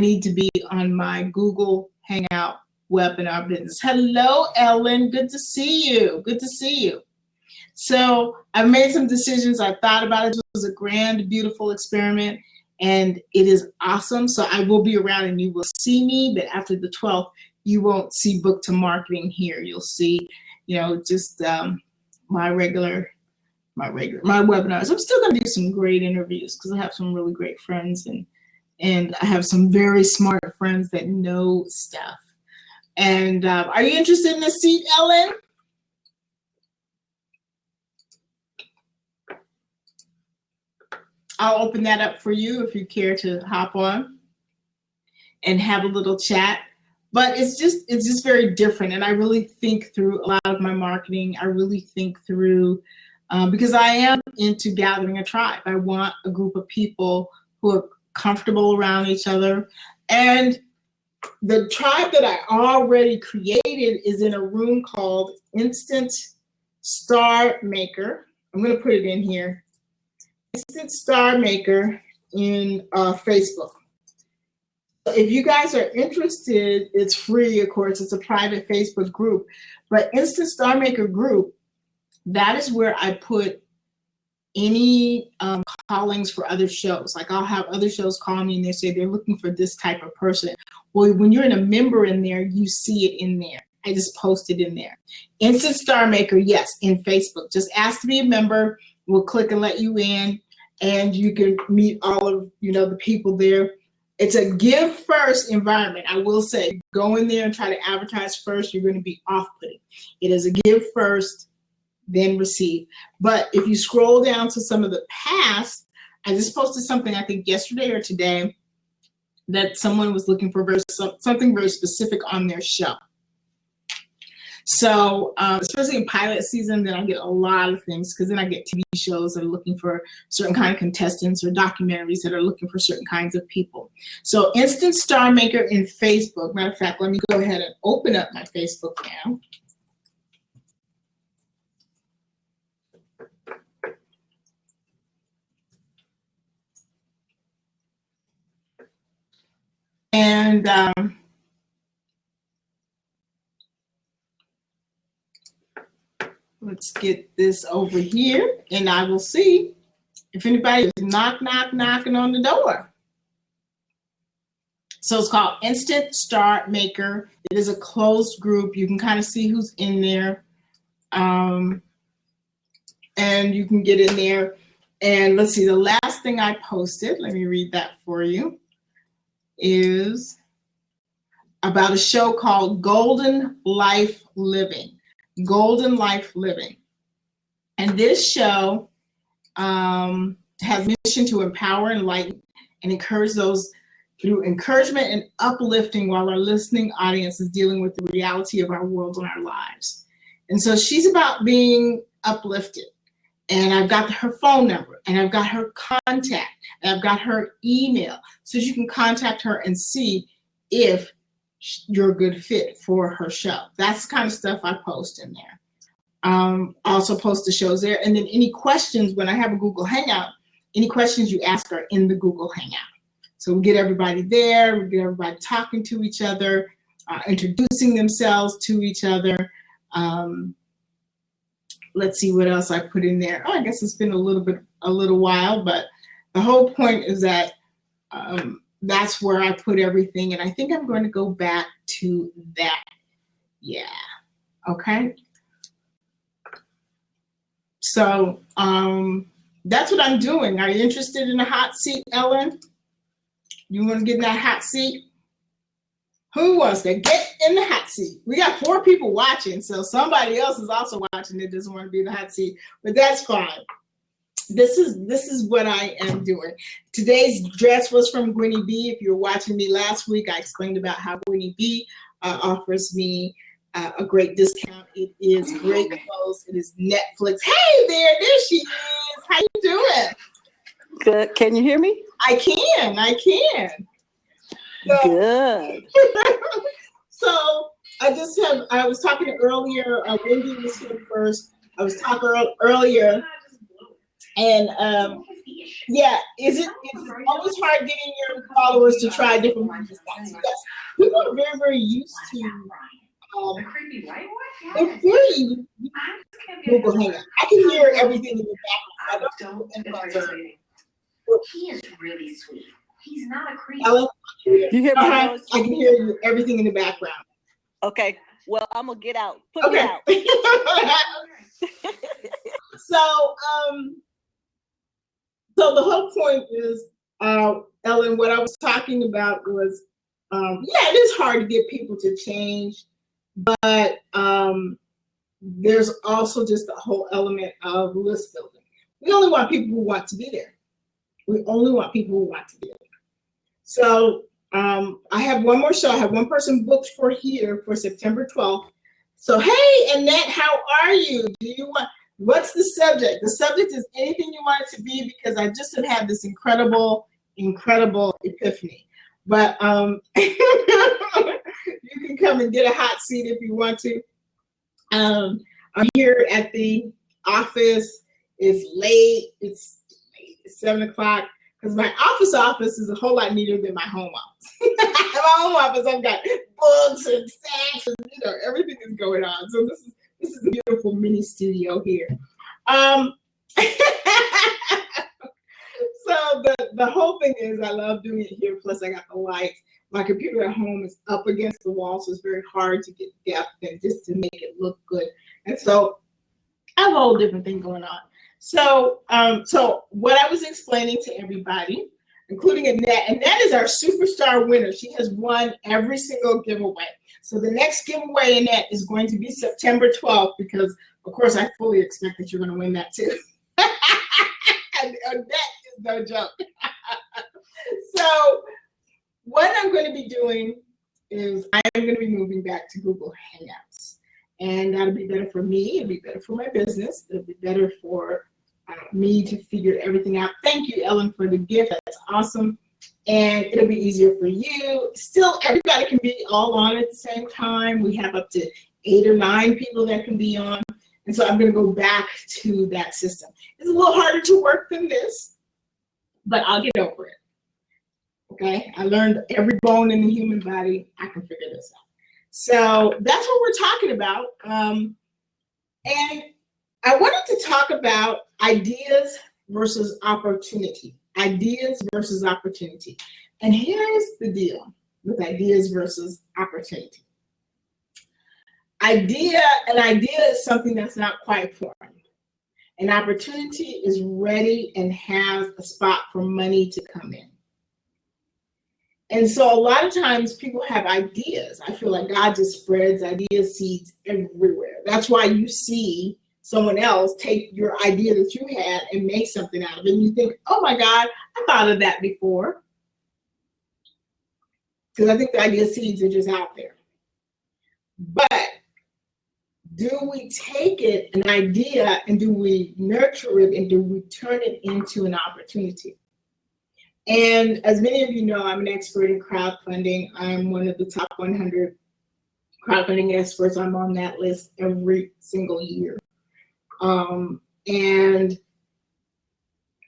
need to be on my Google Hangout webinar business. Hello, Ellen. Good to see you. Good to see you. So I've made some decisions. I thought about it. It was a grand, beautiful experiment, and it is awesome. So I will be around and you will see me, but after the 12th, you won't see Book to Marketing here. You'll see, just my webinars. I'm still going to do some great interviews because I have some really great friends, and I have some very smart friends that know stuff. And are you interested in this seat, Ellen? I'll open that up for you if you care to hop on and have a little chat. But it's just very different, and I really think through a lot of my marketing. I really think through because I am into gathering a tribe. I want a group of people who are comfortable around each other, and the tribe that I already created is in a room called Instant Star Maker. I'm going to put it in here. Instant Star Maker in Facebook. If you guys are interested, it's free, of course. It's a private Facebook group. But Instant Star Maker group, that is where I put any callings for other shows. Like I'll have other shows call me and they say they're looking for this type of person. Well, when you're in a member in there, you see it in there. I just posted in there. Instant Star Maker, yes, in Facebook. Just ask to be a member. We'll click and let you in, and you can meet all of the people there. It's a give first environment. I will say, go in there and try to advertise first. You're going to be off-putting. It is a give first, then receive. But if you scroll down to some of the past, I just posted something I think yesterday or today that someone was looking for something very specific on their show. So especially in pilot season, then I get a lot of things, because then I get TV shows that are looking for certain kind of contestants, or documentaries that are looking for certain kinds of people. So Instant Star Maker in Facebook. Matter of fact, let me go ahead and open up my Facebook now. And let's get this over here, and I will see if anybody is knocking on the door. So it's called Instant Star Maker. It is a closed group. You can kind of see who's in there, and you can get in there. And let's see, the last thing I posted, let me read that for you, is about a show called Golden Life Living. Golden Life Living. And this show has a mission to empower, enlighten, and encourage those through encouragement and uplifting, while our listening audience is dealing with the reality of our world and our lives. And so she's about being uplifted. And I've got her phone number, and I've got her contact, and I've got her email, so you can contact her and see if you're a good fit for her show. That's the kind of stuff I post in there. Also post the shows there. And then any questions, when I have a Google Hangout, any questions you ask are in the Google Hangout. So we get everybody there, we get everybody talking to each other, introducing themselves to each other. Let's see what else I put in there. Oh, I guess it's been a little while, but the whole point is that that's where I put everything. And I think I'm going to go back to that. Yeah. Okay. So that's what I'm doing. Are you interested in a hot seat, Ellen? You want to get in that hot seat? Who wants to get in the hot seat? We got 4 people watching, so somebody else is also watching that doesn't want to be in the hot seat, but that's fine. This is what I am doing. Today's dress was from Gwynnie B. If you were watching me last week, I explained about how Gwynnie B offers me a great discount. It is great clothes. It is Netflix. Hey there she is. How you doing? Good. Can you hear me? I can. So, good. So I was talking earlier, Wendy was here first. I was talking earlier, and Yeah, it's always hard getting your followers to try different things. Yes, people are very, very used to. They're very used to Google Hangout. I can hear everything in the background. I don't know if headphones are. He is really sweet. He's not a creep. Ellen, You hear my voice? I can hear you, everything in the background. Okay. Well, I'm gonna get out. Put me out. So, so the whole point is, Ellen, what I was talking about was, yeah, it is hard to get people to change, but there's also just the whole element of list building. We only want people who want to be there. We only want people who want to be there. So I have one more show. I have one person booked for here for September 12th. So, hey, Annette, how are you? What's the subject? The subject is anything you want it to be, because I just have had this incredible epiphany. But you can come and get a hot seat if you want to. I'm here at the office. It's late. It's 7 o'clock. Because my office is a whole lot neater than my home office. My home office, I've got books and stacks, and everything is going on. So this is a beautiful mini studio here. So the whole thing is, I love doing it here. Plus, I got the lights. My computer at home is up against the wall, so it's very hard to get depth and just to make it look good. And so I have a whole different thing going on. So, so what I was explaining to everybody, including Annette, Annette is our superstar winner. She has won every single giveaway. So the next giveaway, Annette, is going to be September 12th, because, of course, I fully expect that you're going to win that too. Annette is no joke. So what I'm going to be doing is I'm going to be moving back to Google Hangouts. And that'll be better for me. It'll be better for my business. It'll be better for me to figure everything out. Thank you, Ellen, for the gift. That's awesome. And it'll be easier for you. Still, everybody can be all on at the same time. We have up to 8 or 9 people that can be on. And so I'm going to go back to that system. It's a little harder to work than this, but I'll get over it. Okay? I learned every bone in the human body. I can figure this out. So that's what we're talking about. And I wanted to talk about ideas versus opportunity. Ideas versus opportunity. And here's the deal with ideas versus opportunity. An idea is something that's not quite formed. An opportunity is ready and has a spot for money to come in. And so a lot of times people have ideas. I feel like God just spreads idea seeds everywhere. That's why you see someone else take your idea that you had and make something out of it. And you think, oh my God, I thought of that before. Because I think the idea seeds are just out there. But do we take it, an idea, and do we nurture it, and do we turn it into an opportunity? And as many of you know, I'm an expert in crowdfunding. I'm one of the top 100 crowdfunding experts. I'm on that list every single year. And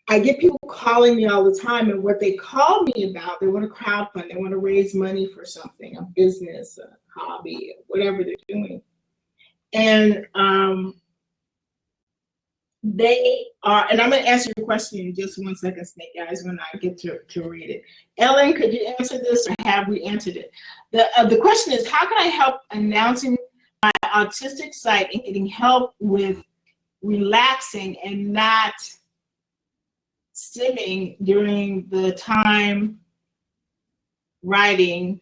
I get people calling me all the time, and what they call me about, they want to crowdfund, they want to raise money for something, a business, a hobby, whatever they're doing. And they are, and I'm going to answer your question in just 1 second, Snake Eyes, when I get to read it. Ellen, could you answer this, or have we answered it? The question is, how can I help announcing my autistic site and getting help with relaxing and not stimming during the time writing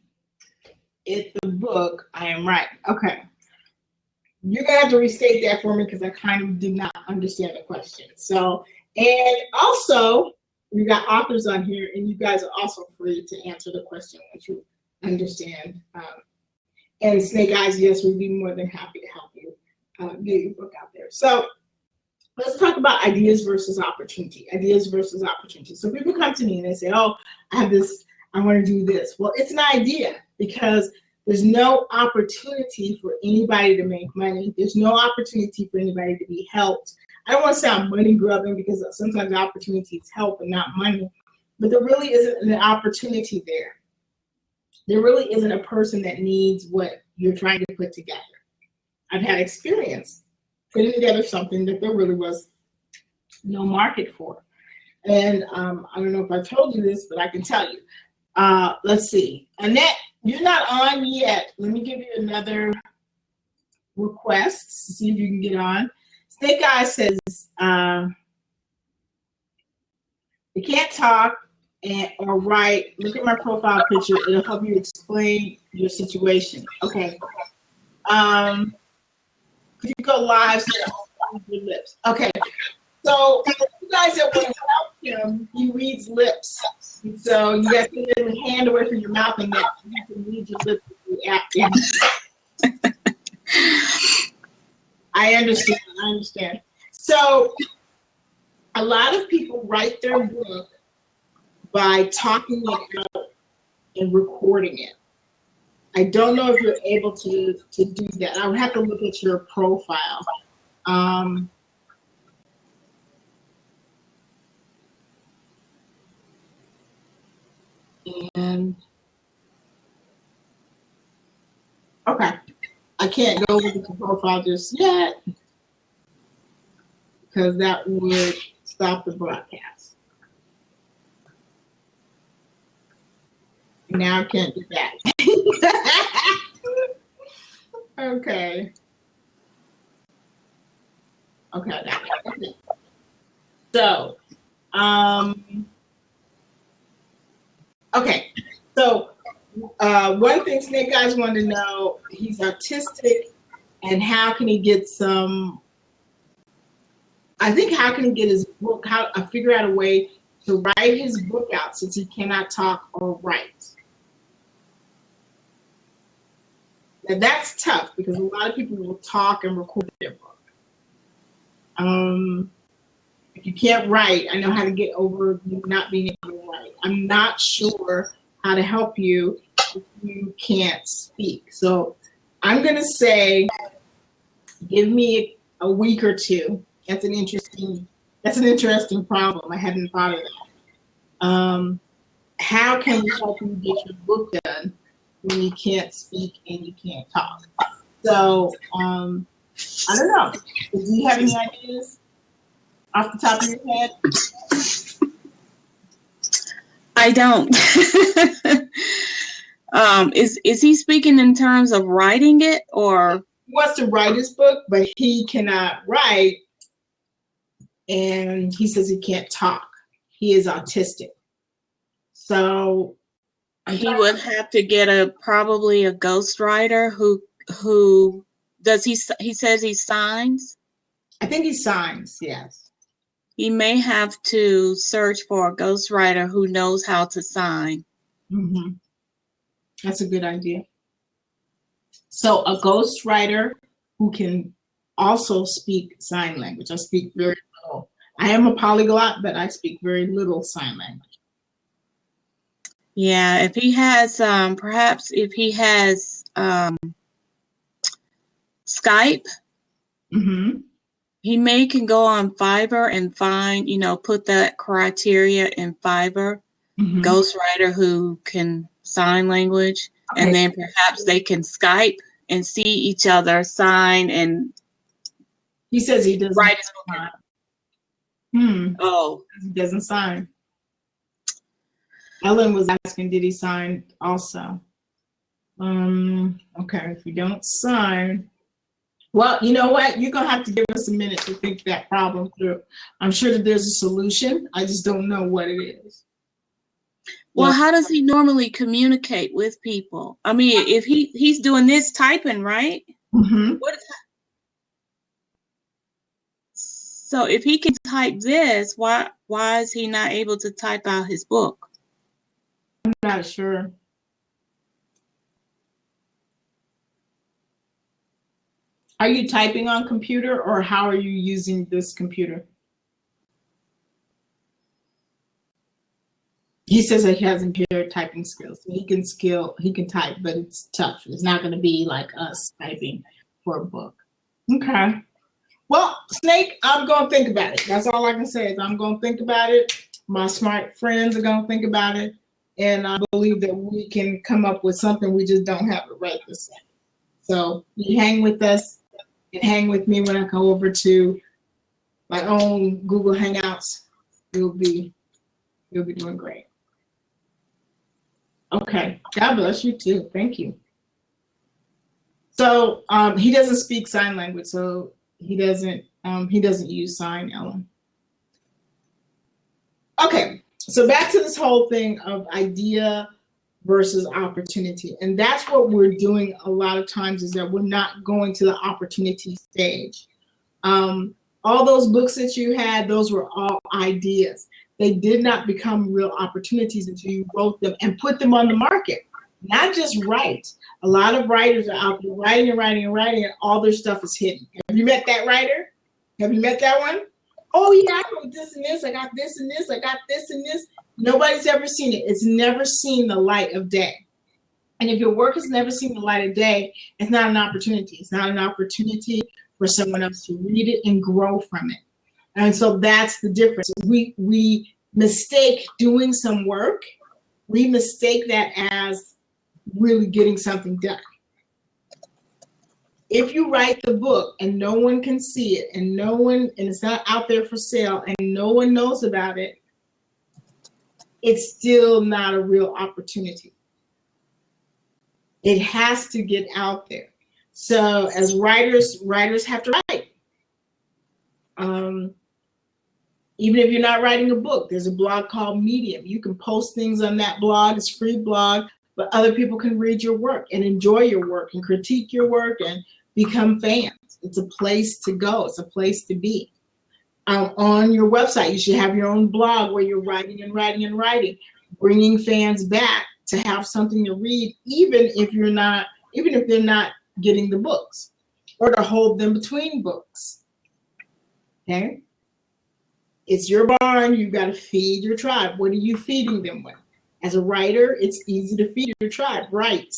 the book I am writing? Okay. You're gonna have to restate that for me, because I kind of did not understand the question. So, and also, we got authors on here, and you guys are also free to answer the question once you understand. And Snake Eyes, yes, we'd be more than happy to help you get your book out there. So let's talk about ideas versus opportunity. Ideas versus opportunity. So people come to me and they say, oh, I have this, I want to do this. Well, it's an idea, because there's no opportunity for anybody to make money. There's no opportunity for anybody to be helped I don't want to sound money grubbing because sometimes opportunities help and not money, but there really isn't an opportunity there. There really isn't a person that needs what you're trying to put together. I've had experience putting together something that there really was no market for. And I don't know if I told you this, but I can tell you. Let's see. Annette, you're not on yet. Let me give you another request to see if you can get on. Snake Eye says, you can't talk or write. Look at my profile picture. It'll help you explain your situation. Okay. Could you go live so your lips? Okay. So you guys that want to help him, he reads lips. So you guys can get your hand away from your mouth and that you can read your lips with the app. I understand. So a lot of people write their book by talking it out and recording it. I don't know if you're able to do that. I would have to look at your profile. And okay, I can't go with the profile just yet because that would stop the broadcast. Now I can't do that. Okay. Okay, I got it. Okay. So, okay. So, one thing Snake Eyes want to know, he's autistic, and how can he get some, I think how can he get his book, figure out a way to write his book out since he cannot talk or write. Now that's tough because a lot of people will talk and record their book. If you can't write, I know how to get over you not being able to write. I'm not sure how to help you if you can't speak. So I'm going to say, give me a week or two. That's an interesting problem. I hadn't thought of that. How can we help you get your book done when you can't speak and you can't talk? So I don't know. Do you have any ideas off the top of your head? I don't. Is he speaking in terms of writing it, or he wants to write his book, but he cannot write, and he says he can't talk. He is autistic, so he would have to get probably a ghostwriter who does he says he signs. I think he signs. Yes. He may have to search for a ghostwriter who knows how to sign. Mm-hmm. That's a good idea. So a ghostwriter who can also speak sign language. I speak very little. I am a polyglot, but I speak very little sign language. Yeah, if he has, perhaps if he has Skype, Mm-hmm. he can go on Fiverr and find, put that criteria in Fiverr, Mm-hmm. ghostwriter who can sign language, Okay. and then perhaps they can Skype and see each other sign and he says he doesn't write his book. Oh, he doesn't sign. Ellen was asking, did he sign also? Okay, if you don't sign, well, you know what? You're gonna have to give us a minute to think that problem through. I'm sure that there's a solution. I just don't know what it is. well, how does he normally communicate with people? I mean, if he's doing this typing, right? Mm-hmm. What is that? So if he can type this, why is he not able to type out his book? I'm not sure. Are you typing on computer, or how are you using this computer? He says that he has impaired typing skills. So he can type, but it's tough. It's not going to be like us typing for a book. Okay. Well, Snake, I'm going to think about it. That's all I can say is I'm going to think about it. My smart friends are going to think about it. And I believe that we can come up with something. We just don't have it right this second. So you hang with us and hang with me when I go over to my own Google Hangouts. You'll be doing great. Okay. God bless you too. Thank you. So he doesn't speak sign language, so he doesn't use sign, Ellen. Okay, so back to this whole thing of idea versus opportunity. And that's what we're doing a lot of times, is that we're not going to the opportunity stage. All those books that you had, those were all ideas. They did not become real opportunities until you wrote them and put them on the market. Not just write. A lot of writers are out there writing and writing and writing, and all their stuff is hidden. Have you met that writer? Have you met that one? Oh yeah, I wrote this and this, I got this and this, I got this and this. Nobody's ever seen it. It's never seen the light of day. And if your work has never seen the light of day, it's not an opportunity. It's not an opportunity for someone else to read it and grow from it. And so that's the difference. We mistake doing some work. We mistake that as really getting something done. If you write the book and no one can see it and it's not out there for sale and no one knows about it, it's still not a real opportunity. It has to get out there. So as writers have to write. Even if you're not writing a book, there's a blog called Medium. You can post things on that blog. It's a free blog, but other people can read your work and enjoy your work and critique your work and become fans. It's a place to go. It's a place to be. On your website, you should have your own blog where you're writing and writing and writing, bringing fans back to have something to read, even if they're not getting the books, or to hold them between books. Okay? It's your barn. You've got to feed your tribe. What are you feeding them with? As a writer, it's easy to feed your tribe. Write.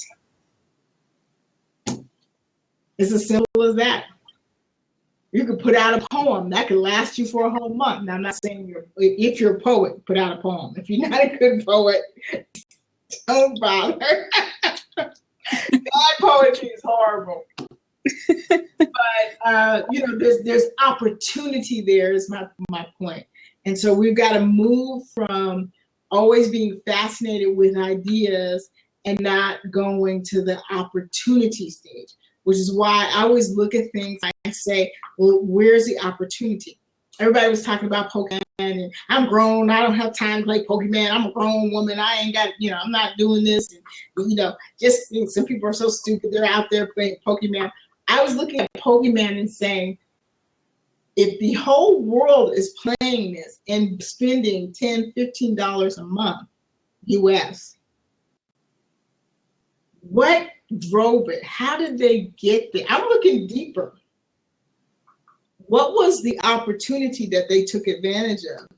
It's as simple as that. You could put out a poem that could last you for a whole month. Now, I'm not saying if you're a poet, put out a poem. If you're not a good poet, don't bother. Bad poetry is horrible. But there's opportunity there, is my point. And so we've got to move from always being fascinated with ideas and not going to the opportunity stage, which is why I always look at things. I say, well, where's the opportunity? Everybody was talking about Pokemon, and I'm grown. I don't have time to play Pokemon. I'm a grown woman. I ain't got, I'm not doing this. And, just think some people are so stupid. They're out there playing Pokemon. I was looking at Pokemon and saying, if the whole world is playing this and spending $10, $15 a month, US, what drove it? How did they get there? I'm looking deeper. What was the opportunity that they took advantage of?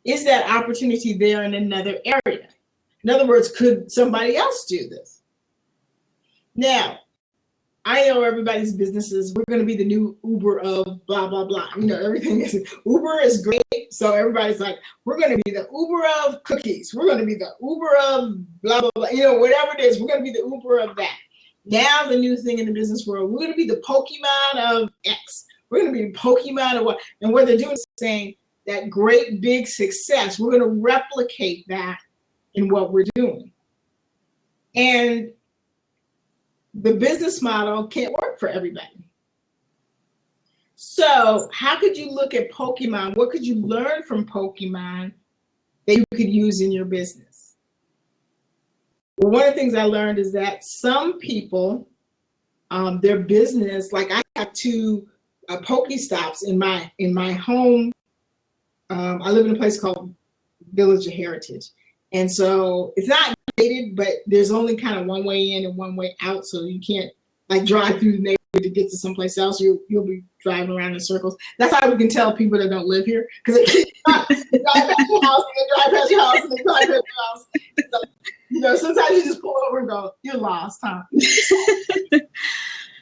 Is that opportunity there in another area? In other words, could somebody else do this? Now, I know everybody's businesses. We're going to be the new Uber of blah, blah, blah. Everything is, Uber is great. So everybody's like, we're going to be the Uber of cookies. We're going to be the Uber of blah, blah, blah. Whatever it is, we're going to be the Uber of that. Now the new thing in the business world, we're going to be the Pokemon of X. We're going to be the Pokemon of what. And what they're doing is saying that great big success, we're going to replicate that in what we're doing. And the business model can't work for everybody. So how could you look at Pokemon? What could you learn from Pokemon that you could use in your business? Well, one of the things I learned is that some people, their business, like I have two Pokestops in my home. I live in a place called Village of Heritage. And so it's not gated, but there's only kind of one way in and one way out. So you can't drive through the neighborhood to get to someplace else. You'll be driving around in circles. That's how we can tell people that don't live here, because they drive past your house and they drive past your house and they drive past your house. So, sometimes you just pull over and go, you're lost, huh?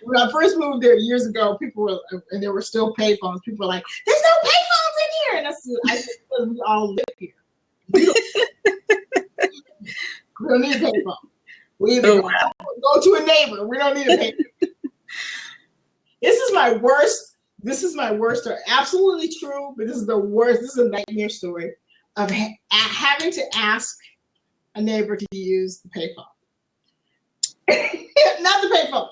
when I first moved there years ago, people were, and there were still payphones. People were like, "There's no payphones in here," and I said, "Because we all live here. We don't need a payphone. We either go to a neighbor. We don't need a payphone." This is my worst. This is my worst story. Absolutely true, but this is the worst. This is a nightmare story of having to ask a neighbor to use the payphone. Not the payphone.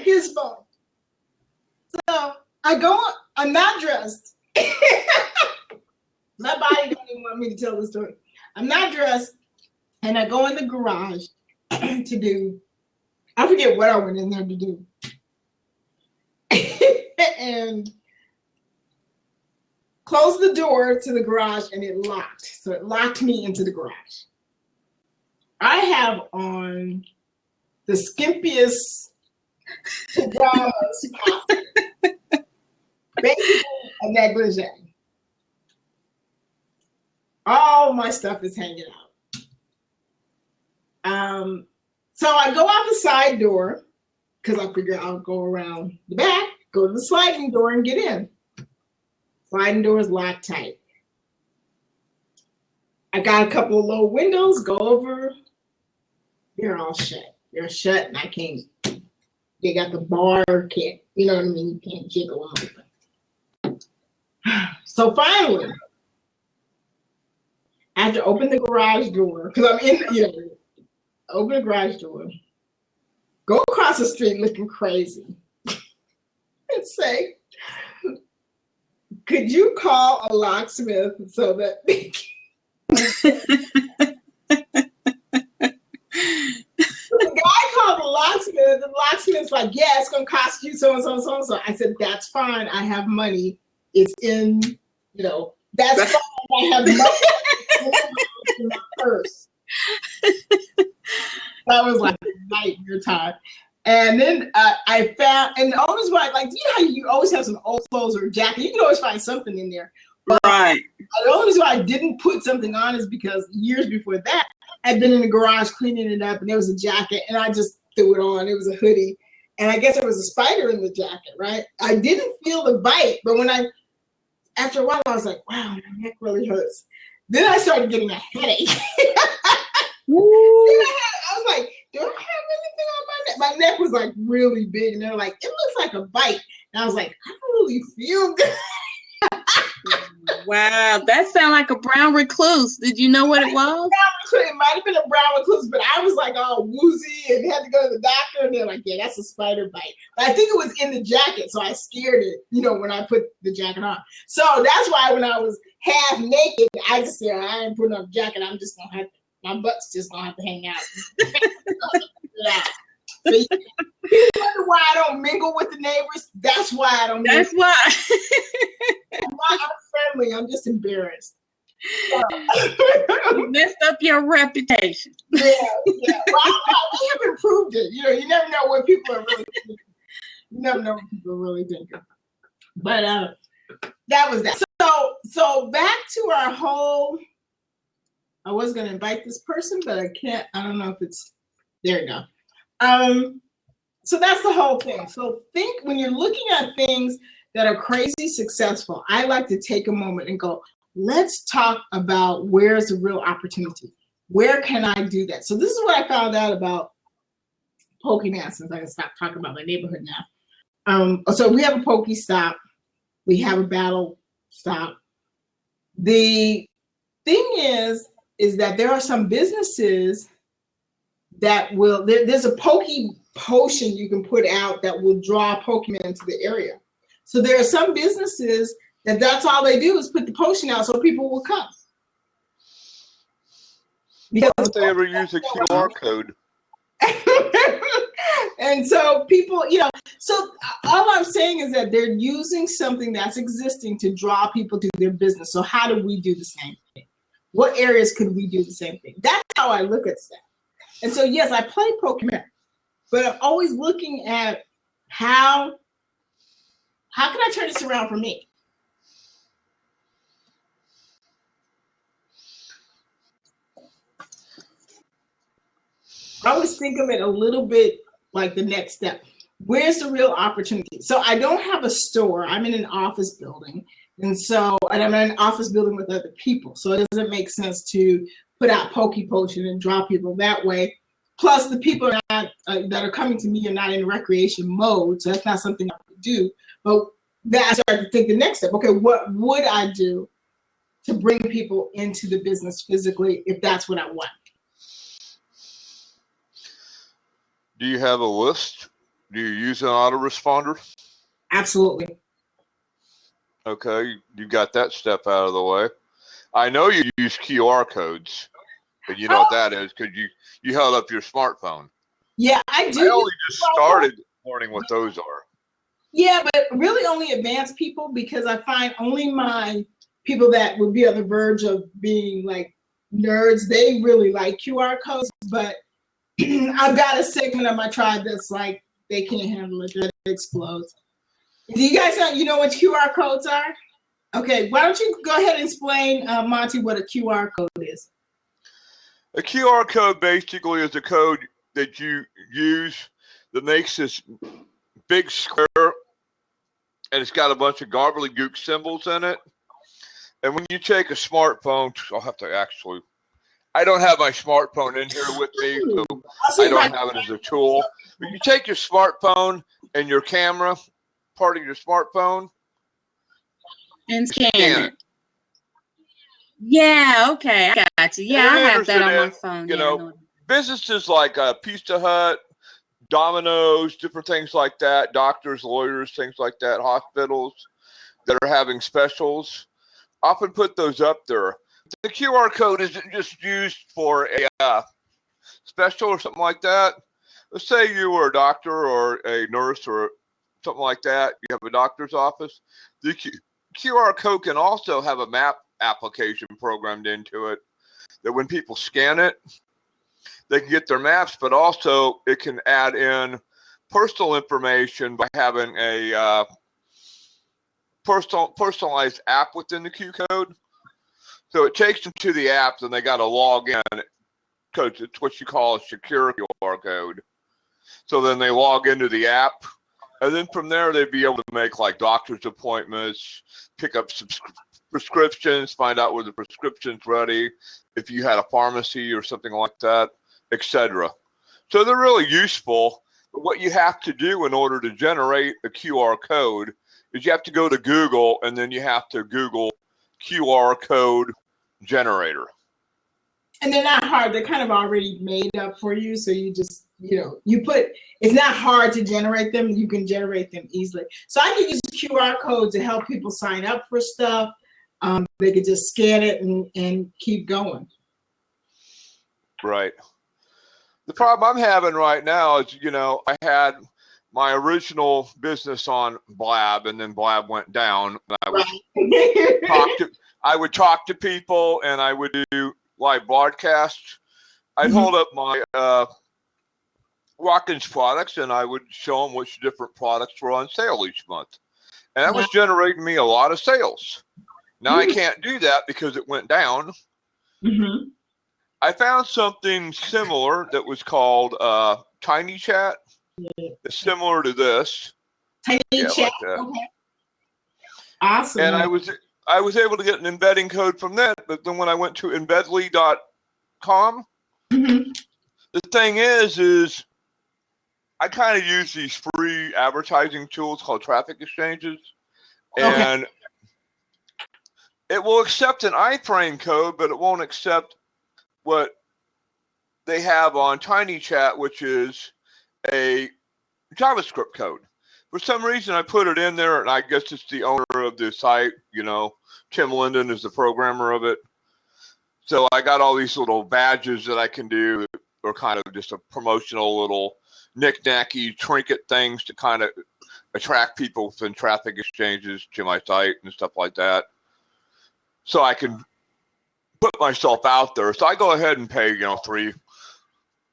His phone. So I go. I'm not dressed. My body don't even want me to tell the story. I'm not dressed, and I go in the garage to do. I forget what I went in there to do. And closed the door to the garage, and it locked. So it locked me into the garage. I have on the skimpiest pajamas possible. Basically a negligee. All my stuff is hanging out. So I go out the side door because I figure I'll go around the back, go to the sliding door and get in. Sliding door is locked tight. I got a couple of low windows, go over. They're all shut. They're shut and I can't. They got the bar, can't, you know what I mean? You can't jiggle them open. So finally, I have to open the garage door because I'm in, open the garage door, go across the street looking crazy, and say, "Could you call a locksmith so that the guy called the locksmith, the locksmith's like, yeah, it's gonna cost you so and so and so and so." I said, "That's fine. I have money. It's in, that's fine. I have money in my purse." That was like a nightmare time. And then I found, and the only why, like, you know how you always have some old clothes or a jacket, you can always find something in there. But Right. the only reason why I didn't put something on is because years before that, I'd been in the garage cleaning it up, and there was a jacket, and I just threw it on. It was a hoodie, and I guess there was a spider in the jacket, right? I didn't feel the bite, but after a while, I was like, wow, my neck really hurts. Then I started getting a headache. I was like, do I have anything on my neck? My neck was like really big, and they're like, it looks like a bite. And I was like, I don't really feel good. Wow, that sounds like a brown recluse. Did you know what it was? It might have been a brown recluse, but I was like all woozy and had to go to the doctor. And they're like, yeah, that's a spider bite. But I think it was in the jacket, so I scared it, when I put the jacket on. So that's why when I was half naked, I just said, I ain't putting on a jacket. I'm just gonna have to, my butt's just gonna have to hang out. So you wonder why I don't mingle with the neighbors? That's why I don't. That's why. I'm friendly. I'm just embarrassed. You messed up your reputation. Yeah. Well, we have improved it. You never know what people are really thinking. You never know what people are really thinking. But that was that. So back to our whole. I was going to invite this person, but I can't. I don't know if it's. There you go. So that's the whole thing. So think when you're looking at things that are crazy successful, I like to take a moment and go, let's talk about where's the real opportunity. Where can I do that? So this is what I found out about Pokemon, since I can stop talking about my neighborhood now. So we have a Poke Stop. We have a Battle Stop. The thing is that there are some businesses that will, there's a Poke potion you can put out that will draw Pokemon into the area. So there are some businesses that's all they do is put the potion out so people will come. Why don't they ever use a QR code? And so people, so all I'm saying is that they're using something that's existing to draw people to their business. So how do we do the same thing? What areas could we do the same thing? That's how I look at stuff. And so, yes, I play Pokemon, but I'm always looking at how can I turn this around for me? I always think of it a little bit like the next step. Where's the real opportunity? So I don't have a store. I'm in an office building. And I'm in an office building with other people. So it doesn't make sense to put out Pokey Potion and draw people that way. Plus the people are not, that are coming to me are not in recreation mode. So that's not something I would do. But then I started to think the next step. Okay, what would I do to bring people into the business physically if that's what I want? Do you have a list? Do you use an autoresponder? Absolutely. Okay, you got that step out of the way. I know you use QR codes, but you know what that is because you held up your smartphone. Yeah, I do. I only just started learning what those are. Yeah, but really only advanced people, because I find only my people that would be on the verge of being like nerds, they really like QR codes, but I've got a segment of my tribe that's like, they can't handle it, that explodes. Do you guys know what QR codes are? Okay, why don't you go ahead and explain, Monty, what a QR code is? A QR code basically is a code that you use that makes this big square, and it's got a bunch of gobbledygook symbols in it. And when you take a smartphone, I don't have my smartphone in here with me, so I don't have it as a tool. But you take your smartphone and your camera, part of your smartphone, And scan it. Yeah, okay, I got you. Yeah, I have that on my phone. You know, businesses like Pizza Hut, Domino's, different things like that, doctors, lawyers, things like that, hospitals that are having specials, often put those up there. The QR code isn't just used for a special or something like that. Let's say you were a doctor or a nurse or something like that. You have a doctor's office. The QR code can also have a map application programmed into it that when people scan it, they can get their maps, but also it can add in personal information by having a personalized app within the Q code. So it takes them to the app, and they got to log in because it's what you call a secure QR code. So then they log into the app, and then from there they'd be able to make like doctor's appointments, pick up prescriptions, find out where the prescription's ready, if you had a pharmacy or something like that, etc. So they're really useful. But what you have to do in order to generate a QR code is you have to go to Google, and then you have to Google QR code generator. And they're not hard. They're kind of already made up for you. So you just, it's not hard to generate them. You can generate them easily. So I can use QR codes to help people sign up for stuff. They could just scan it and keep going. Right. The problem I'm having right now is, I had my original business on Blab, and then Blab went down. And I would talk to people, and I would do live broadcasts. I'd hold up my Watkins products, and I would show them which different products were on sale each month. And that was generating me a lot of sales. Now I can't do that because it went down. Mm-hmm. I found something similar that was called Tiny Chat. It's similar to this. Tiny Chat. Like okay. Awesome. And I was able to get an embedding code from that, but then when I went to embedly.com, the thing is I kind of use these free advertising tools called traffic exchanges, and it will accept an iframe code, but it won't accept what they have on Tiny Chat, which is a JavaScript code. For some reason, I put it in there, and I guess it's the owner of the site. Tim Linden is the programmer of it. So I got all these little badges that I can do, or kind of just a promotional little knick-knacky trinket things to kind of attract people within traffic exchanges to my site and stuff like that. So I can put myself out there. So I go ahead and pay, $3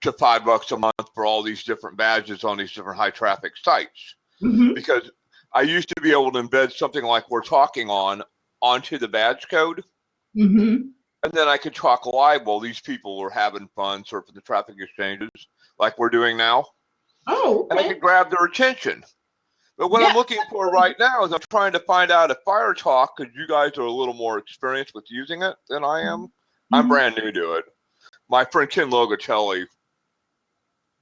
to $5 a month for all these different badges on these different high traffic sites. Because I used to be able to embed something like we're talking onto the badge code. And then I could talk live while these people were having fun surfing the traffic exchanges like we're doing now. Oh, and I okay. could grab their attention. But what Yeah. I'm looking for right now is I'm trying to find out if Fire Talk, because you guys are a little more experienced with using it than I am. I'm Mhm. brand new to it. My friend Ken Logatelli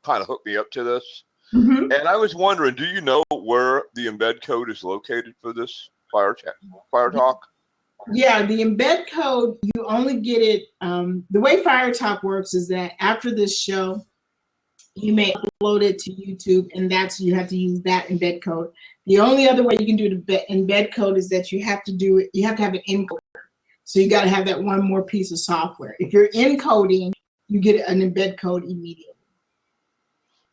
kind of hooked me up to this. Mhm. And I was wondering, do you know where the embed code is located for this Fire Talk? Yeah, the embed code, you only get it. The way Fire Talk works is that after this show, you may upload it to YouTube, and you have to use that embed code. The only other way you can do the embed code is that you have to have an encoder. So you got to have that one more piece of software. If you're encoding, you get an embed code immediately.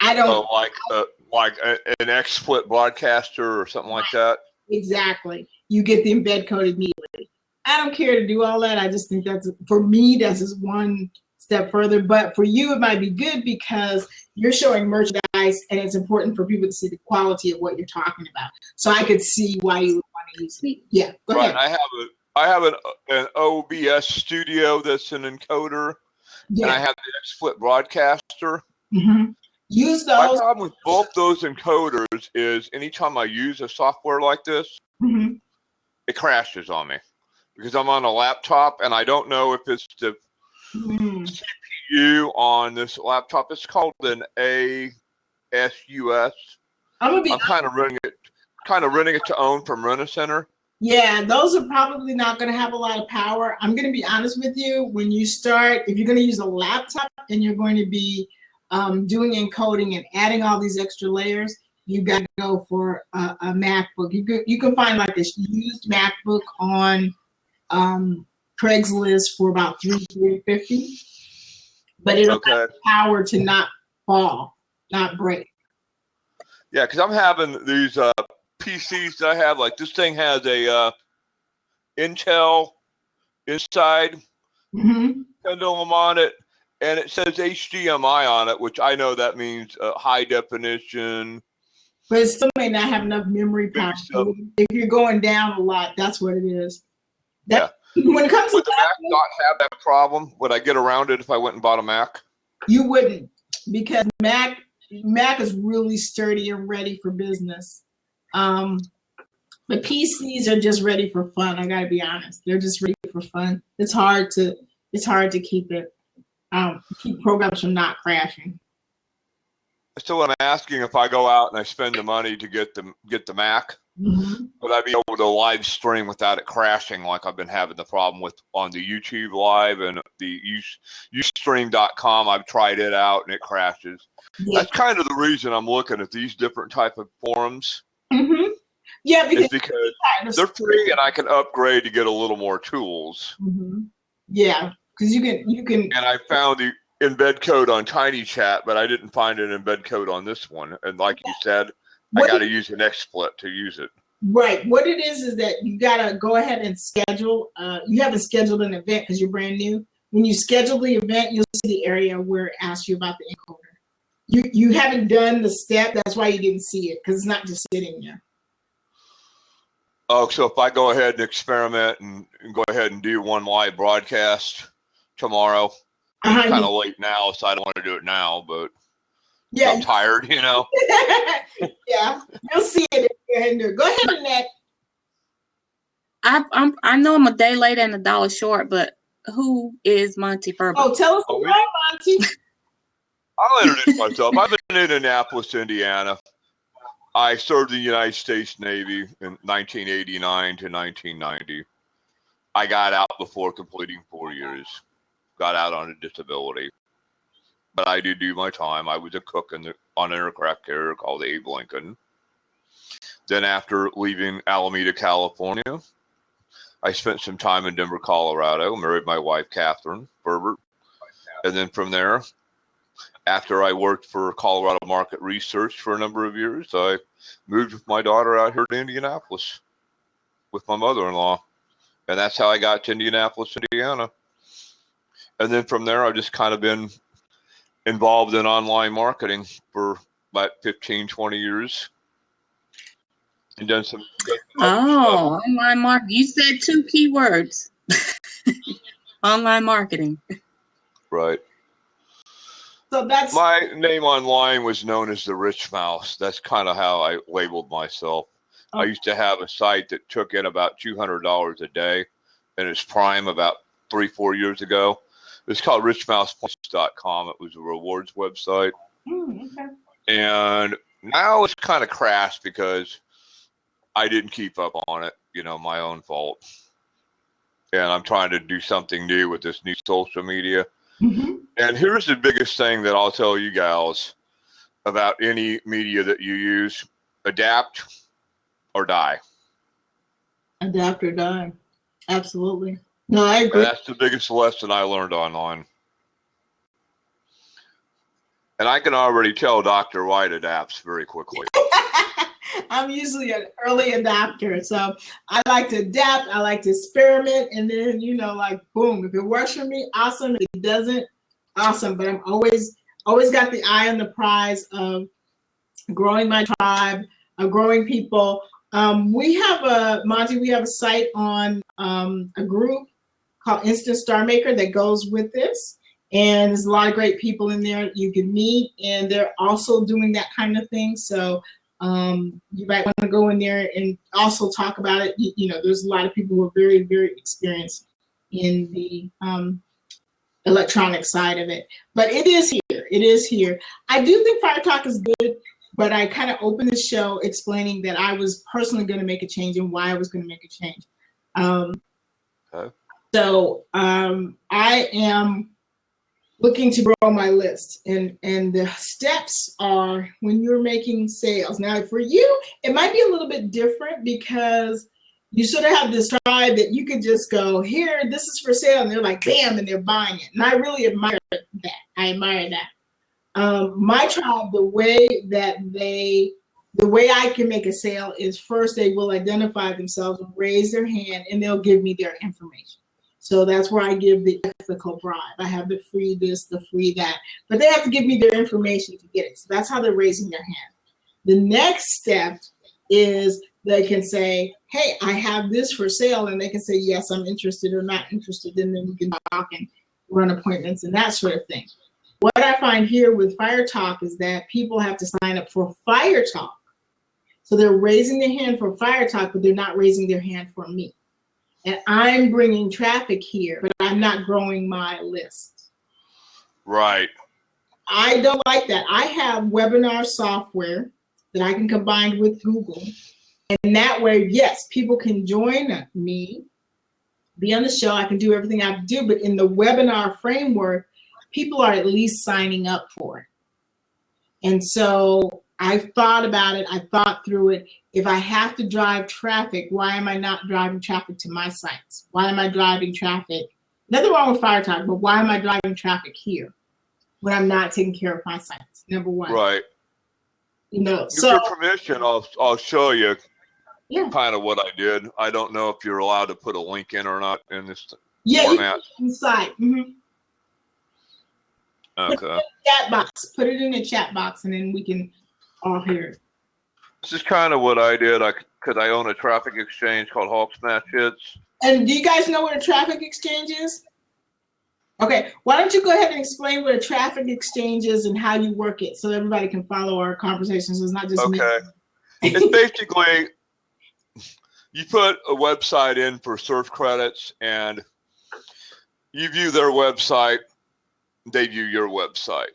I don't Like an XSplit broadcaster or something like that. exactly. You get the embed code immediately. I don't care to do all that. I just think for me, that's just one step further. But for you, it might be good because you're showing merchandise, and it's important for people to see the quality of what you're talking about. So I could see why you would want to use it. Yeah, go ahead. I have an OBS studio that's an encoder, and I Yeah. have the XSplit broadcaster. Mm-hmm. Use My those. problem with both those encoders is anytime I use a software like this, Mm-hmm. it crashes on me because I'm on a laptop and I don't know if it's the Mm-hmm. CPU on this laptop. It's called an ASUS. I'm kind of renting it to own from Rent-A-Center. Yeah, those are probably not going to have a lot of power. I'm going to be honest with you. When you start, if you're going to use a laptop and you're going to be doing encoding and adding all these extra layers, you got to go for a MacBook. You can find like a used MacBook on Craigslist for about $350, but it'll have power to not fall, not break. Yeah, because I'm having these PCs that I have. Like this thing has a Intel inside pendulum on it, and it says HDMI on it, which I know that means high definition. But it still may not have enough memory power. So if you're going down a lot, that's what it is. When it comes to would the Mac not have that problem? Would I get around it if I went and bought a Mac? You wouldn't, because Mac is really sturdy and ready for business. But PCs are just ready for fun. I gotta be honest; they're just ready for fun. It's hard to keep programs from not crashing. So I'm asking, if I go out and I spend the money to get the Mac, would I be able to live stream without it crashing like I've been having the problem with on the YouTube Live and the Ustream.com? I've tried it out and it crashes. Yeah. That's kind of the reason I'm looking at these different type of forums. Yeah, because they're free and I can upgrade to get a little more tools. Yeah, because you can. And I found the embed code on TinyChat, but I didn't find an embed code on this one. And like you said, I got to use an XSplit to use it. Right. What it is that you got to go ahead and schedule. You haven't scheduled an event because you're brand new. When you schedule the event, you'll see the area where it asks you about the encoder. You haven't done the step. That's why you didn't see it, because it's not just sitting there. Oh, so if I go ahead and experiment and go ahead and do one live broadcast tomorrow, it's kind of late now, so I don't want to do it now, but yeah, I'm tired, you know. Yeah, you'll see it if you go ahead and do it. Go ahead, Annette. I know I'm a day late and $1 short, but who is Monty Furber? Oh, tell us about Monty. I'll introduce myself. I'm in Indianapolis, Indiana. I served in the United States Navy in 1989 to 1990. I got out before completing 4 years. Got out on a disability. But I did do my time. I was a cook on an aircraft carrier called the Abe Lincoln. Then after leaving Alameda, California, I spent some time in Denver, Colorado, married my wife, Catherine Berbert. And then from there, after I worked for Colorado Market Research for a number of years, I moved with my daughter out here to Indianapolis with my mother-in-law. And that's how I got to Indianapolis, Indiana. And then from there, I've just kind of been involved in online marketing for about 15, 20 years. And done some online marketing. You said 2 keywords. Online marketing. Right. So that's My name online was known as the Rich Mouse. That's kind of how I labeled myself. I used to have a site that took in about $200 a day in its prime about 3-4 years ago. It was called richmousepoints.com. It was a rewards website. okay. And now it's kind of crashed because I didn't keep up on it, my own fault. And I'm trying to do something new with this new social media. Mm-hmm. And here's the biggest thing that I'll tell you gals about any media that you use: adapt or die. Adapt or die. Absolutely. No, I And agree. that's the biggest lesson I learned online. And I can already tell Dr. Wright adapts very quickly. I'm usually an early adopter, so I like to adapt. I like to experiment, and then like boom, if it works for me, awesome. If it doesn't, awesome. But I'm always got the eye on the prize of growing my tribe, of growing people. We have a site on a group called Instant Star Maker that goes with this. And there's a lot of great people in there you can meet, and they're also doing that kind of thing. So you might want to go in there and also talk about it. There's a lot of people who are very, very experienced in the electronic side of it. But it is here. It is here. I do think Fire Talk is good, but I kind of opened the show explaining that I was personally going to make a change and why I was going to make a change. So I am looking to grow my list, and the steps are when you're making sales. Now for you, it might be a little bit different because you sort of have this tribe that you could just go, here, this is for sale, and they're like, bam, and they're buying it. And I really admire that. I admire that. My tribe, the way I can make a sale is first they will identify themselves and raise their hand, and they'll give me their information. So that's where I give the ethical bribe. I have the free this, the free that, but they have to give me their information to get it. So that's how they're raising their hand. The next step is they can say, hey, I have this for sale, and they can say, yes, I'm interested or not interested, and then we can talk and run appointments and that sort of thing. What I find here with Fire Talk is that people have to sign up for Fire Talk. So they're raising their hand for Fire Talk, but they're not raising their hand for me. And I'm bringing traffic here, but I'm not growing my list. Right. I don't like that. I have webinar software that I can combine with Google. And that way, yes, people can join me, be on the show. I can do everything I have to do. But in the webinar framework, people are at least signing up for it. And so I've thought about it. I've thought through it. If I have to drive traffic, why am I not driving traffic to my sites? Why am I driving traffic? Nothing wrong with Fire Talk, but why am I driving traffic here when I'm not taking care of my sites? Number one. Right. So With your permission, I'll show you yeah. kind of what I did. I don't know if you're allowed to put a link in or not in this Yeah, format. inside. Mm-hmm. Okay. Chat box. Put it in the chat box, and then we can all hear it. This is kind of what I did. Because I own a traffic exchange called Hawk Smash Hits. And do you guys know what a traffic exchange is? Okay, why don't you go ahead and explain what a traffic exchange is and how you work it so everybody can follow our conversations. So it's not just me. It's basically you put a website in for search credits, and you view their website, they view your website.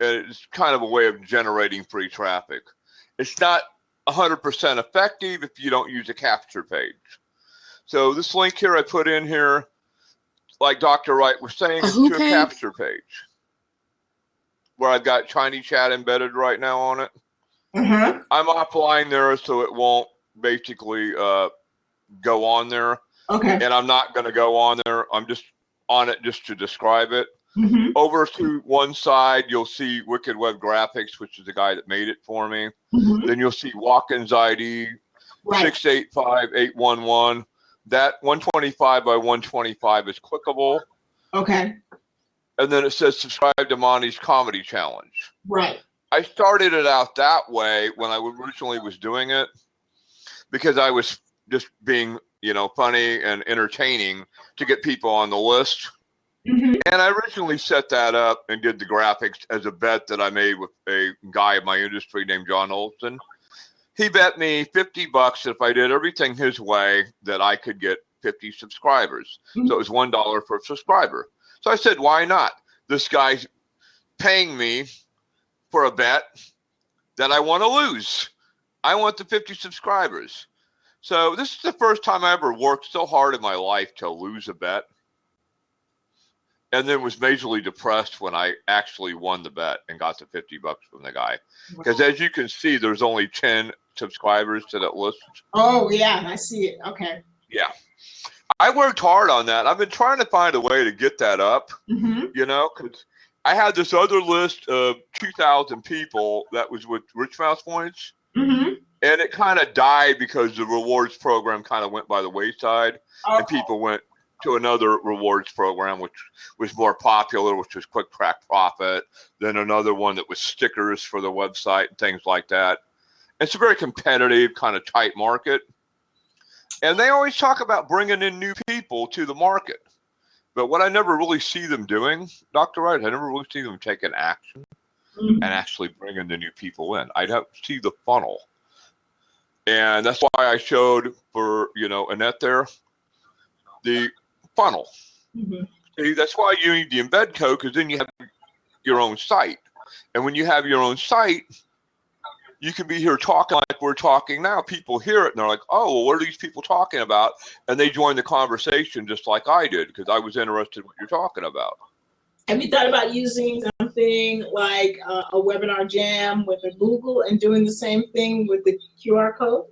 And it's kind of a way of generating free traffic. It's not 100% effective if you don't use a capture page. So this link here I put in here, like Dr. Wright was saying, is to a capture page where I've got Chinese chat embedded right now on it. Mm-hmm. I'm offline there so it won't basically go on there. Okay. And I'm not going to go on there. I'm just on it just to describe it. Mm-hmm. Over to one side, you'll see Wicked Web Graphics, which is the guy that made it for me. Mm-hmm. Then you'll see Walk-ins ID, Right. 685811. That 125 by 125 is clickable. Okay. And then it says subscribe to Montys Comedy Challenge. Right. I started it out that way when I originally was doing it because I was just being, funny and entertaining to get people on the list. Mhm. And I originally set that up and did the graphics as a bet that I made with a guy in my industry named John Olson. He bet me $50 if I did everything his way that I could get 50 subscribers. So it was $1 per subscriber. So I said, why not? This guy's paying me for a bet that I want to lose. I want the 50 subscribers. So this is the first time I ever worked so hard in my life to lose a bet. And then was majorly depressed when I actually won the bet and got the $50 from the guy. Because as you can see, there's only 10 subscribers to that list. Oh, yeah, I see it. Okay. Yeah. I worked hard on that. I've been trying to find a way to get that up, Mm-hmm. you know, because I had this other list of 2,000 people that was with Rich Mouse Points. Mm-hmm. And it kind of died because the rewards program kind of went by the wayside. Oh. And people went to another rewards program, which was more popular, which was Quick Track Profit, then another one that was stickers for the website and things like that. It's a very competitive, kind of tight market. And they always talk about bringing in new people to the market. But what I never really see them doing, Dr. Wright, I never really see them taking action and actually bringing the new people in. I don't see the funnel. And that's why I showed for, you know, Annette there, the funnel. Mm-hmm. See, that's why you need the embed code, because then you have your own site. And when you have your own site, you can be here talking like we're talking now. People hear it and they're like, oh, well, what are these people talking about? And they join the conversation just like I did, because I was interested in what you're talking about. Have you thought about using something like a webinar jam with a Google and doing the same thing with the QR code?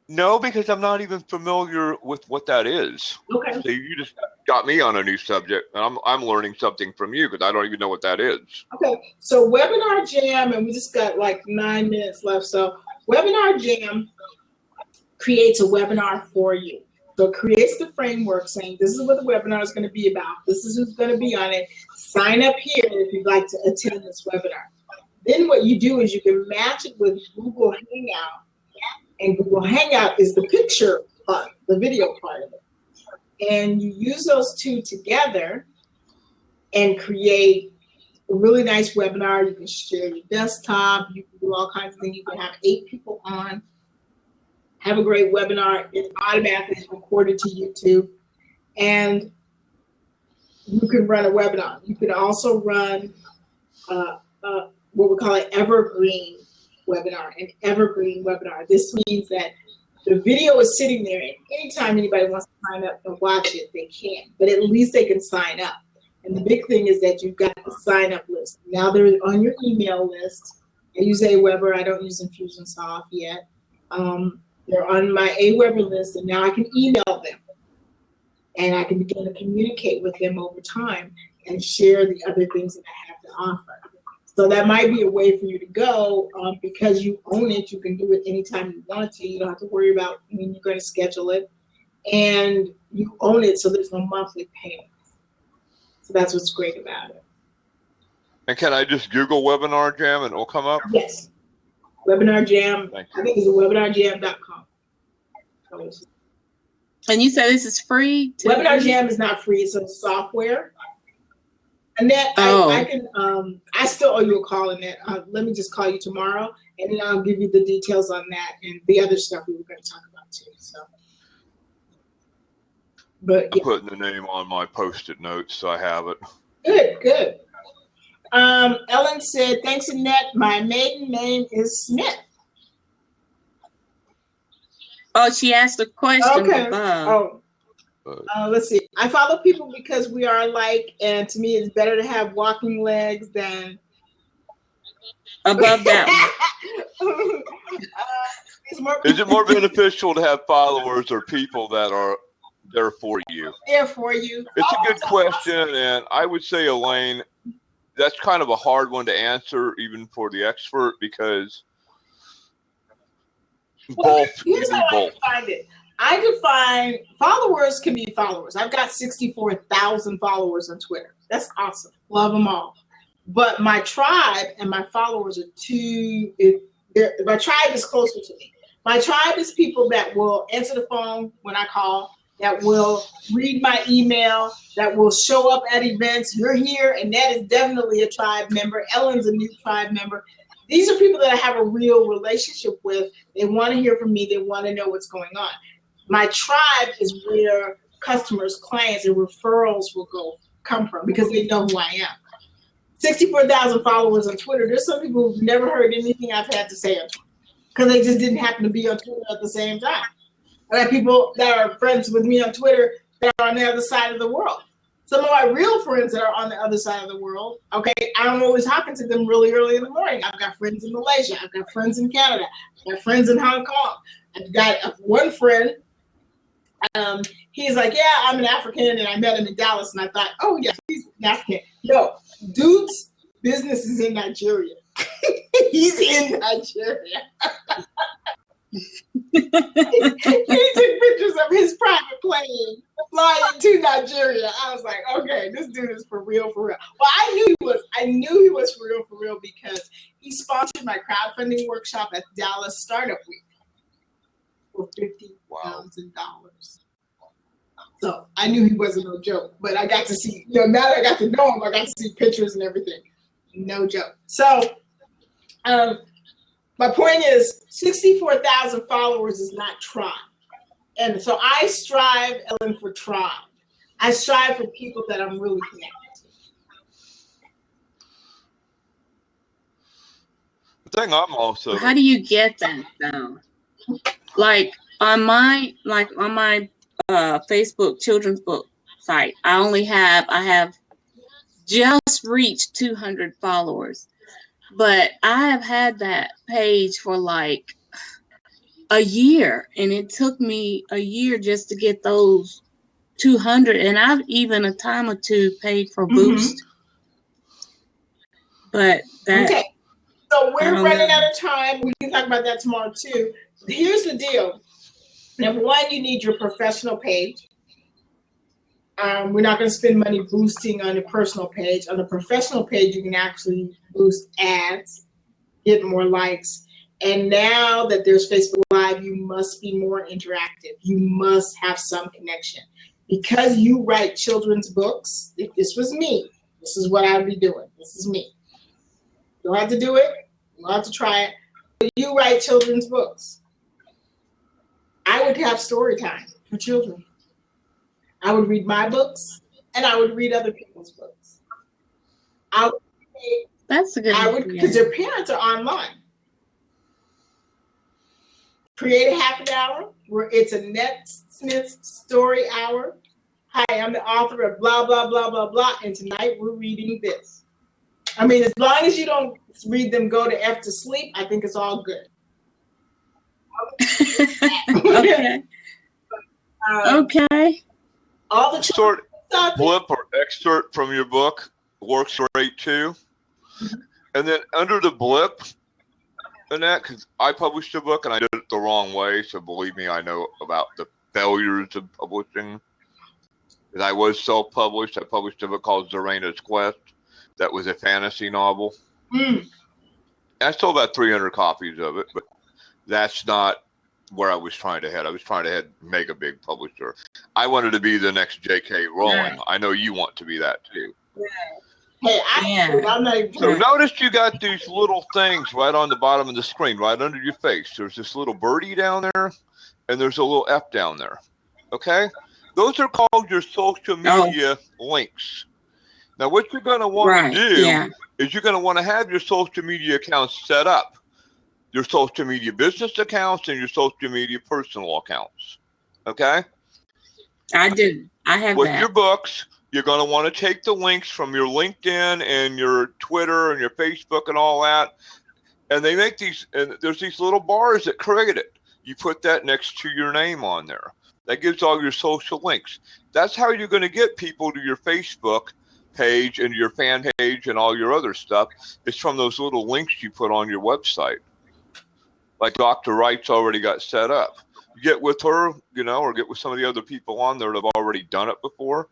No, because I'm not even familiar with what that is. Okay. So you just got me on a new subject, and I'm learning something from you because I don't even know what that is. Okay. So webinar jam, and we just got like 9 minutes left. So webinar jam creates a webinar for you. So it creates the framework saying this is what the webinar is going to be about. This is who's going to be on it. Sign up here if you'd like to attend this webinar. Then what you do is you can match it with Google Hangout. And Google Hangout is the picture part, the video part of it. And you use those two together and create a really nice webinar. You can share your desktop. You can do all kinds of things. You can have 8 people on. Have a great webinar. It automatically is recorded to YouTube. And you can run a webinar. You can also run what we call an evergreen webinar, an evergreen webinar. This means that the video is sitting there, and anytime anybody wants to sign up and watch it, they can. But at least they can sign up. And the big thing is that you've got the sign-up list. Now they're on your email list. I use Aweber. I don't use Infusionsoft yet. They're on my Aweber list, and now I can email them. And I can begin to communicate with them over time and share the other things that I have to offer. So that might be a way for you to go because you own it. You can do it anytime you want to. You don't have to worry about when you're going to schedule it. And you own it, so there's no monthly payments. So that's what's great about it. And can I just Google Webinar Jam and it'll come up? Yes. Webinar Jam. Thank I think it's webinarjam.com. And you say this is free? Webinar Jam is not free. It's a software. Annette, I can. I still owe you a call, Annette. Let me just call you tomorrow, and then I'll give you the details on that and the other stuff we were going to talk about too. So, but yeah. I'm putting the name on my post-it notes so I have it. Good, good. Ellen said, "Thanks, Annette. My maiden name is Smith." Oh, she asked a question. Okay. Above. Let's see. I follow people because we are alike, and to me, it's better to have walking legs than above that. Is it more beneficial to have followers or people that are there for you? There for you. It's a good question, and I would say, Elaine, that's kind of a hard one to answer, even for the expert, because both. Here's how both. I define it. I define followers can be followers. I've got 64,000 followers on Twitter. That's awesome. Love them all. But my tribe and my followers are two. My tribe is closer to me. My tribe is people that will answer the phone when I call. that will read my email, that will show up at events. You're here, and that is definitely a tribe member. Ellen's a new tribe member. These are people that I have a real relationship with. They want to hear from me. They want to know what's going on. My tribe is where customers, clients, and referrals will come from because they know who I am. 64,000 followers on Twitter. There's some people who've never heard anything I've had to say on Twitter because they just didn't happen to be on Twitter at the same time. I got people that are friends with me on Twitter that are on the other side of the world. Some of my real friends that are on the other side of the world, okay, I'm always talking to them really early in the morning. I've got friends in Malaysia. I've got friends in Canada. I've got friends in Hong Kong. I've got one friend. He's like, yeah, I'm an African, and I met him in Dallas, and I thought, oh, yeah, he's an African. No, dude's business is in Nigeria. He's in Nigeria. He took pictures of his private plane flying to Nigeria. I was like, okay, this dude is for real, for real. Well, I knew he was for real because he sponsored my crowdfunding workshop at Dallas Startup Week for $50,000. So I knew he wasn't no joke, but I got to see, now that I got to know him, I got to see pictures and everything. No joke. So, my point is 64,000 followers is not tribe. And so I strive, Ellen, for tribe. I strive for people that I'm really connected to. The thing I'm also. How do you get that though? Like on my Facebook children's book site, I have just reached 200 followers. But I have had that page for like a year, and it took me a year just to get those 200. And I've even a time or two paid for Boost. But that. Okay, so we're running out of time. We can talk about that tomorrow too. Here's the deal. Number one, you need your professional page. We're not going to spend money boosting on a personal page. On the professional page, you can actually boost ads, get more likes. And now that there's Facebook Live, you must be more interactive. You must have some connection. Because you write children's books, if this was me, this is what I would be doing. This is me. You don't have to do it. You don't have to try it. But you write children's books. I would have story time for children. I would read my books, and I would read other people's books. That's a good idea. Because their parents are online. Create a half an hour where it's a Ned Smith story hour. Hi, I'm the author of blah, blah, blah, blah, blah, and tonight we're reading this. I mean, as long as you don't read them go to F to sleep, I think it's all good. Okay. Okay. All the Sort blip or excerpt from your book works great too. And then under the blip, and that, because I published a book and I did it the wrong way, so believe me, I know about the failures of publishing. Because I was self-published. I published a book called Zorena's Quest that was a fantasy novel. I sold about 300 copies of it, but that's not where I was trying to head. I was trying to head mega big publisher. I wanted to be the next J.K. Rowling. Right. I know you want to be that too. Hey, I'm not even. So notice you got these little things right on the bottom of the screen, right under your face. There's this little birdie down there, and there's a little F down there. Okay? Those are called your social media links. Now, what you're going to want to do is you're going to want to have your social media accounts set up. Your social media business accounts and your social media personal accounts. Okay? I do. I have With that. your books, you're going to want to take the links from your LinkedIn and your Twitter and your Facebook and all that. And they make these, and there's these little bars that create it. You put that next to your name on there. That gives all your social links. That's how you're going to get people to your Facebook page and your fan page and all your other stuff. It's from those little links you put on your website. Like Dr. Wright's already got set up. You get with her, or get with some of the other people on there that have already done it before.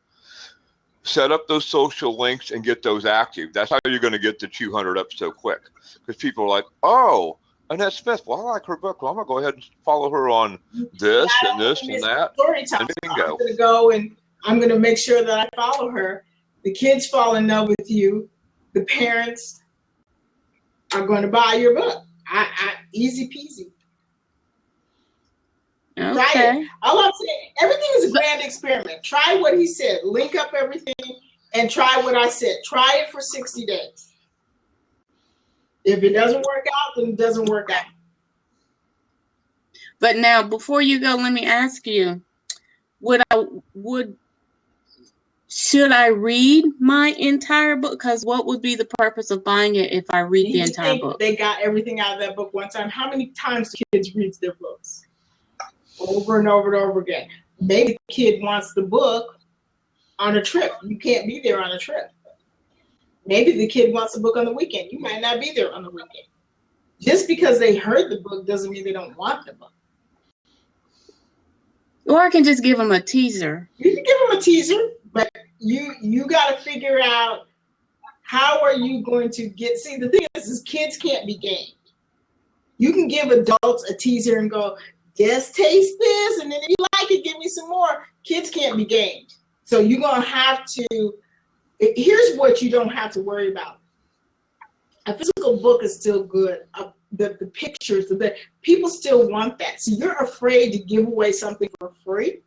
Set up those social links and get those active. That's how you're going to get the 200 up so quick. Because people are like, oh, Annette Smith. Well, I like her book. Well, I'm gonna go ahead and follow her on this and this and that. Story time. And So I'm bingo. going to go and I'm going to make sure that I follow her. The kids fall in love with you. The parents are going to buy your book. Easy peasy. Try Okay. it. All I'm saying, everything is a grand experiment. Try what he said. Link up everything and try what I said. Try it for 60 days. If it doesn't work out, then it doesn't work out. But now, before you go, let me ask you: should I read my entire book? Because what would be the purpose of buying it if I read the entire book? They got everything out of that book one time. How many times do kids read their books? Over and over and over again. Maybe the kid wants the book on a trip. You can't be there on a trip. Maybe the kid wants the book on the weekend. You might not be there on the weekend. Just because they heard the book doesn't mean they don't want the book. Or I can just give them a teaser. You can give them a teaser, but you got to figure out how are you going to get. See, the thing is kids can't be gamed. You can give adults a teaser and go, just taste this, and then if you like it, give me some more. Kids can't be gamed. So you're going to have to, here's what you don't have to worry about. A physical book is still good. The pictures, people still want that. So you're afraid to give away something for free.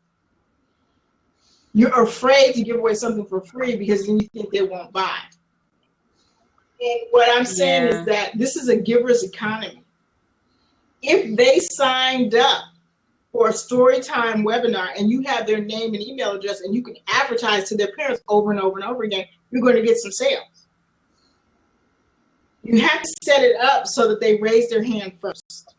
You're afraid to give away something for free because then you think they won't buy. And what I'm saying is that this is a giver's economy. If they signed up for a story time webinar and you have their name and email address and you can advertise to their parents over and over and over again, you're going to get some sales. You have to set it up so that they raise their hand first.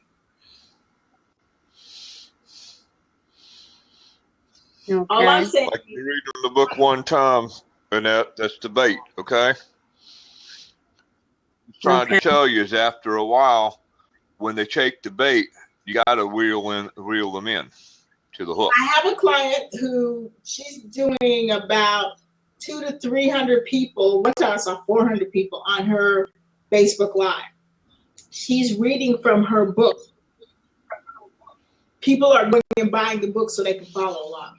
Okay. All I'm saying, Like you read the book one time, and that's the bait, okay? Trying to tell you is after a while, when they take the bait, you got to reel them in to the hook. I have a client who she's doing about 200 to 300 people. One time I saw 400 people on her Facebook Live. She's reading from her book. People are going and buying the book so they can follow along.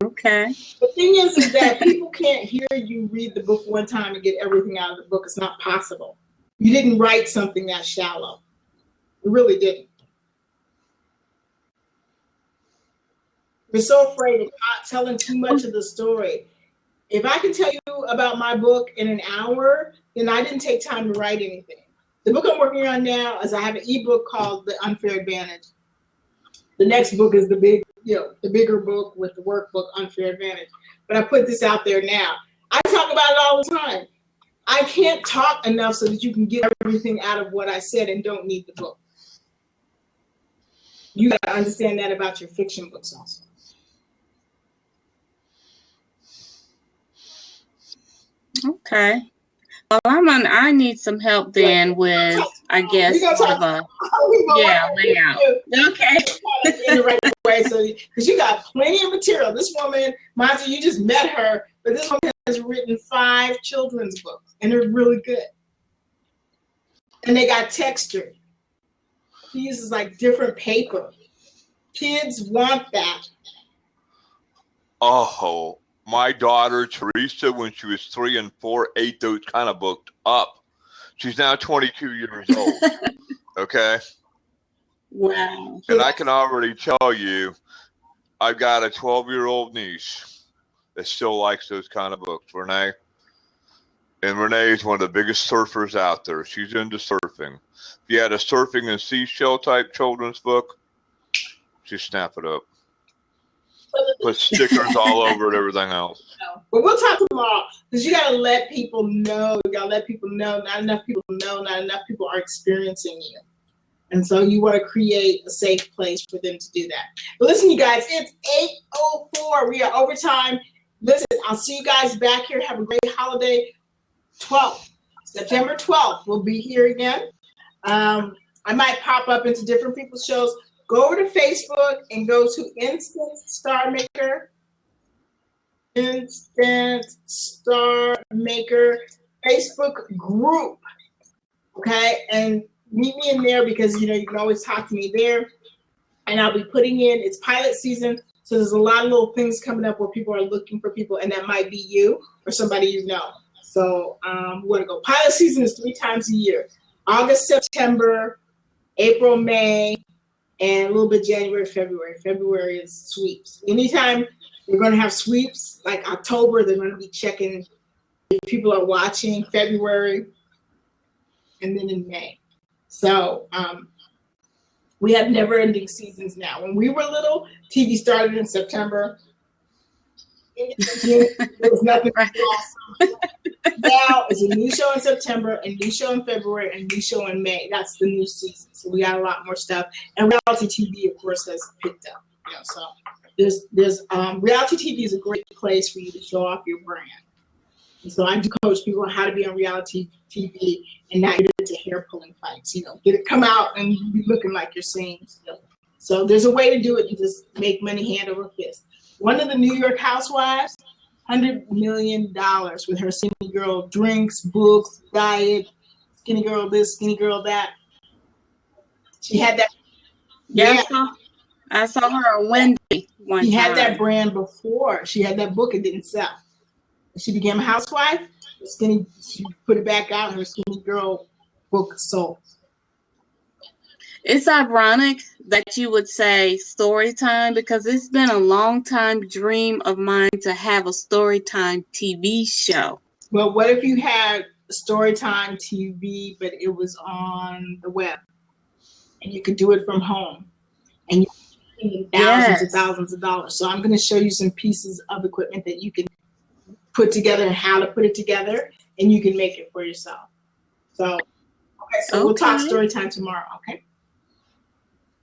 Okay. The thing is that people can't hear you read the book one time and get everything out of the book. It's not possible. You didn't write something that shallow. You really didn't. We're so afraid of not telling too much of the story. If I can tell you about my book in an hour, then I didn't take time to write anything. The book I'm working on now is I have an ebook called The Unfair Advantage. The next book is the bigger book with the workbook, Unfair Advantage. But I put this out there now. I talk about it all the time. I can't talk enough so that you can get everything out of what I said and don't need the book. You got to understand that about your fiction books also. Okay. Well, I need some help then with, I guess, sort of a layout. Okay. In the right way, so because you got plenty of material. This woman, Montys, you just met her, but this woman has written 5 children's books, and they're really good. And they got texture. She uses like different paper. Kids want that. Oh, my daughter Teresa, when she was 3 and 4, ate those kind of books up. She's now 22 years old. Okay. Wow. And I can already tell you, I've got a 12-year-old niece that still likes those kind of books, Renee. And Renee is one of the biggest surfers out there. She's into surfing. If you had a surfing and seashell type children's book, she'd snap it up. Put stickers all over it, everything else. But we'll talk tomorrow because you got to let people know. You got to let people know. Not enough people know. Not enough people are experiencing you. And so you want to create a safe place for them to do that. But listen, you guys, it's 8:04. We are overtime. Listen, I'll see you guys back here. Have a great holiday. September 12th, we'll be here again. I might pop up into different people's shows. Go over to Facebook and go to Instant Star Maker. Instant Star Maker Facebook group. Okay, and meet me in there because you can always talk to me there. And I'll be putting in, it's pilot season, so there's a lot of little things coming up where people are looking for people, and that might be you or somebody you know. So we're gonna go. Pilot season is 3 times a year: August, September, April, May, and a little bit January, February. February is sweeps. Anytime we're gonna have sweeps, like October, they're gonna be checking if people are watching. February, and then in May. So we have never-ending seasons now. When we were little, TV started in September. There was nothing awesome. Now it's a new show in September, a new show in February, and a new show in May. That's the new season. So we got a lot more stuff. And reality TV, of course, has picked up. So there's reality TV is a great place for you to show off your brand. And so I do coach people on how to be on reality TV and not get into hair pulling fights. Get it, come out and be looking like you're seeing stuff. So there's a way to do it. You just make money hand over fist. One of the New York housewives, $100 million with her skinny girl drinks, books, diet, skinny girl this, skinny girl that. She had that. Yeah. I saw her on Wendy one time. She had that brand before. She had that book, it didn't sell. She became a housewife. She put it back out. Her skinny girl book sold. It's ironic that you would say story time because it's been a long time dream of mine to have a story time TV show. Well, what if you had Storytime TV, but it was on the web, and you could do it from home, and you're thousands and thousands of dollars. So I'm going to show you some pieces of equipment that you can put together and how to put it together, and you can make it for yourself. So, we'll talk Storytime tomorrow.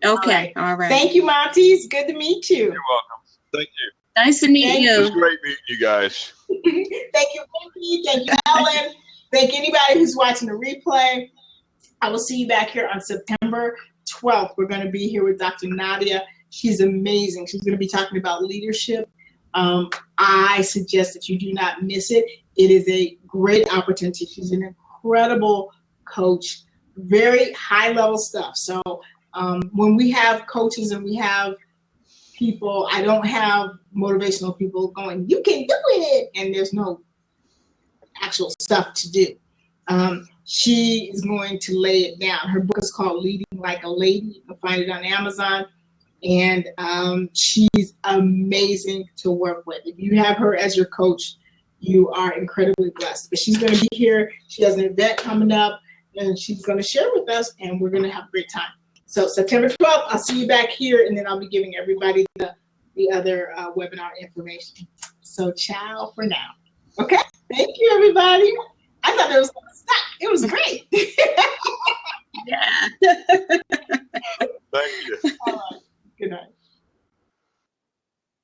Okay. All right. Thank you, Montys. Good to meet you. You're welcome. Thank you. Nice to meet you. It was great meeting you guys. Thank you, Vicky. Thank you, Ellen. Thank anybody who's watching the replay. I will see you back here on September 12th. We're going to be here with Dr. Nadia. She's amazing. She's going to be talking about leadership. I suggest that you do not miss it. It is a great opportunity. She's an incredible coach, very high level stuff. So when we have coaches and we have people, I don't have motivational people going, you can do it, and there's no actual stuff to do. She is going to lay it down. Her book is called Leading Like a Lady. You can find it on Amazon. And she's amazing to work with. If you have her as your coach, you are incredibly blessed. But she's going to be here. She has an event coming up, and she's going to share with us, and we're going to have a great time. So September 12th, I'll see you back here, and then I'll be giving everybody the other webinar information. So ciao for now. Okay? Thank you, everybody. I thought it was going to stop. It was great. Yeah. Thank you. All right. Good night.